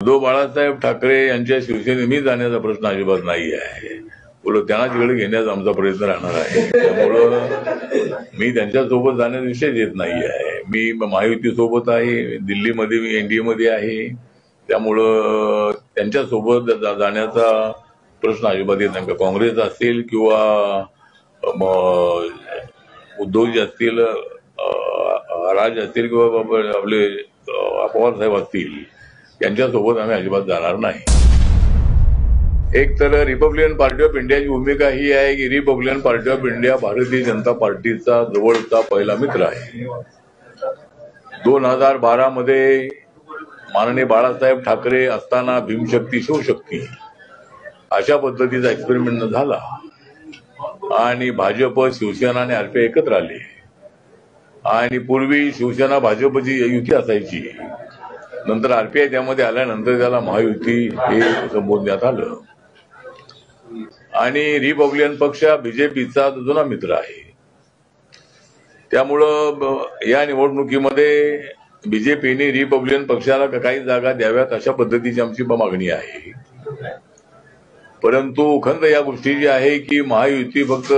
उद्धव बाळासाहेब ठाकरे यांच्या शिवसेनेत मी जाण्याचा प्रश्न अजिबात नाही आहे. उलट त्यांना तिकडे घेण्याचा आमचा प्रयत्न राहणार आहे. त्यामुळं मी त्यांच्यासोबत जाण्याचा विषय येत नाही आहे. मी महायुती सोबत आहे, दिल्लीमध्ये मी एनडीए मध्ये आहे. त्यामुळं त्यांच्यासोबत जाण्याचा प्रश्न अजिबात येत नाही. काँग्रेस असेल किंवा उद्धवजी असतील, राज असतील किंवा आपले पवार साहेब असतील, यांच्यासोबत आम्ही अजिबात जाणार नाही. एक तर रिपब्लिकन पार्टी ऑफ इंडियाची भूमिका ही आहे की Republican party of India Bharatiya Janata पार्टीचा जवळचा पहिला मित्र आहे. 2012 मध्ये माननीय बाळासाहेब ठाकरे असताना भीमशक्ती शिवशक्ती अशा पद्धतीचा एक्सपेरिमेंट झाला आणि भाजप, शिवसेना आणि आरपीआय एकत्र आले. आणि पूर्वी शिवसेना भाजपची युती असायची. नंतर आरपीआय त्यामध्ये आल्यानंतर त्याला महायुती हे संबोधण्यात आलं. आणि रिपब्लिकन पक्ष बीजेपीचा जुना मित्र आहे. त्यामुळं या निवडणुकीमध्ये बीजेपीने रिपब्लिकन पक्षाला काही जागा द्याव्यात अशा पद्धतीची आमची मागणी आहे. परंतु खंत या गोष्टीची आहे की महायुती फक्त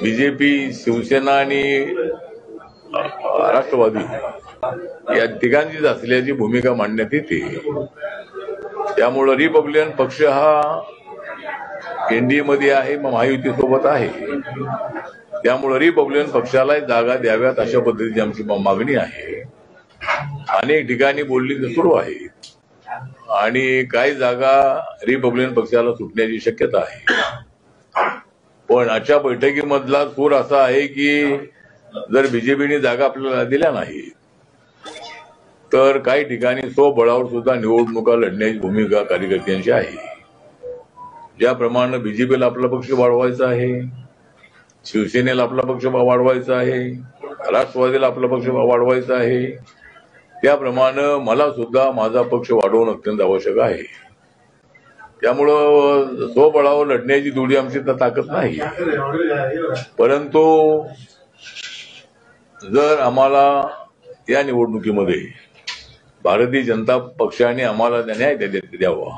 बीजेपी, शिवसेना आणि राष्ट्रवादी या तिघांचीच असल्याची भूमिका मांडण्यात येते. त्यामुळं रिपब्लिकन पक्ष हा एनडीए मध्ये आहे, महायुती सोबत आहे. त्यामुळं रिपब्लिकन पक्षाला जागा द्याव्यात अशा पद्धतीची आमची मागणी आहे. अनेक ठिकाणी बोलणी सुरू आहे आणि काही जागा रिपब्लिकन पक्षाला सुटण्याची शक्यता आहे. पण आजच्या बैठकीमधला सूर असा आहे की जर बीजेपीने जागा आपल्याला दिल्या नाही तर काही ठिकाणी स्वबळावर सुद्धा निवडणुका लढण्याची भूमिका कार्यकर्त्यांची आहे. ज्याप्रमाणे बीजेपीला आपला पक्ष वाढवायचा आहे, शिवसेनेला आपला पक्ष वाढवायचा आहे, राष्ट्रवादीला आपला पक्ष वाढवायचा आहे, त्याप्रमाणे मला सुद्धा माझा पक्ष वाढवणं अत्यंत आवश्यक आहे. त्यामुळं स्वबळावर लढण्याची तेवढी आमची ताकद नाही. परंतु जर आम्हाला या निवडणुकीमध्ये भारतीय जनता पक्षाने आम्हाला न्याय द्यावा,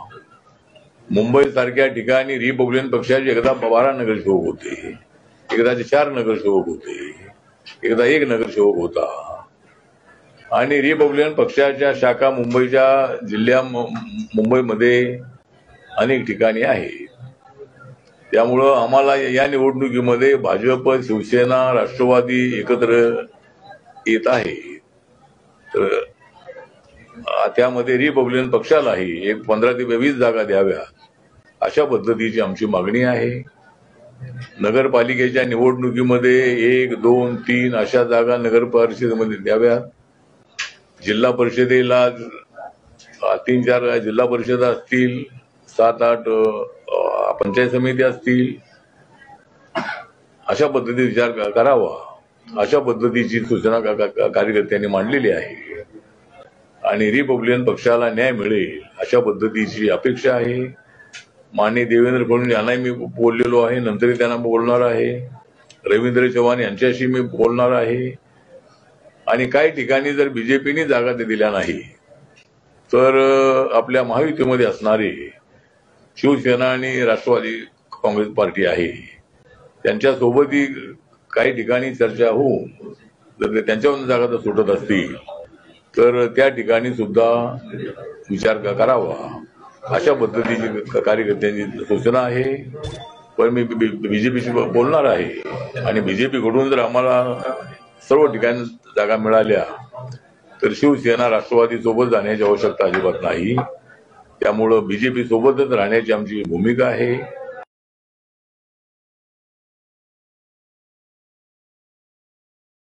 मुंबई सारख्या ठिकाणी रिपब्लिकन पक्षाचे एकदा 12 नगरसेवक होते, एकदा 4 नगरसेवक होते, एकदा 1 नगरसेवक होता. आणि रिपब्लिकन पक्षाच्या शाखा मुंबईच्या मुंबईमध्ये अनेक ठिकाणी आहे. त्यामुळं आम्हाला या निवडणुकीमध्ये भाजप, शिवसेना, राष्ट्रवादी एकत्र येत आहे. तर त्यामध्ये रिपब्लिकन पक्षालाही एक 15 ते 20 जागा द्याव्या अशा पद्धतीची आमची मागणी आहे. नगरपालिकेच्या निवडणुकीमध्ये 1, 2, 3 अशा जागा नगर परिषदेमध्ये द्याव्यात. जिल्हा परिषदेला 3-4 जिल्हा परिषद असतील, 7-8 पंचायत समिती असतील, अशा पद्धतीचा विचार करावा अशा पद्धतीची सूचना कार्यकर्त्यांनी मांडलेली आहे. आणि रिपब्लिकन पक्षाला न्याय मिळेल अशा पद्धतीची अपेक्षा आहे. माननीय देवेंद्र फडणवीस यांनाही मी बोललेलो आहे, नंतरही त्यांना बोलणार आहे. रवींद्र चव्हाण यांच्याशी मी बोलणार आहे. आणि काही ठिकाणी जर बीजेपीने जागा दिल्या नाही तर आपल्या महायुतीमध्ये असणारे शिवसेना आणि राष्ट्रवादी काँग्रेस पार्टी आहे त्यांच्यासोबतही काही ठिकाणी चर्चा होऊन जर त्यांच्यावरून जागा जर सुटत असतील तर त्या ठिकाणी सुद्धा विचार करावा अशा पद्धतीची कार्यकर्त्यांची सूचना आहे. पण मी बीजेपीशी बोलणार आहे आणि बीजेपीकडून जर आम्हाला सर्व ठिकाणी जागा मिळाल्या तर शिवसेना, राष्ट्रवादी सोबत जाण्याची आवश्यकता अजिबात नाही. त्यामुळं बीजेपी सोबतच राहण्याची आमची भूमिका आहे.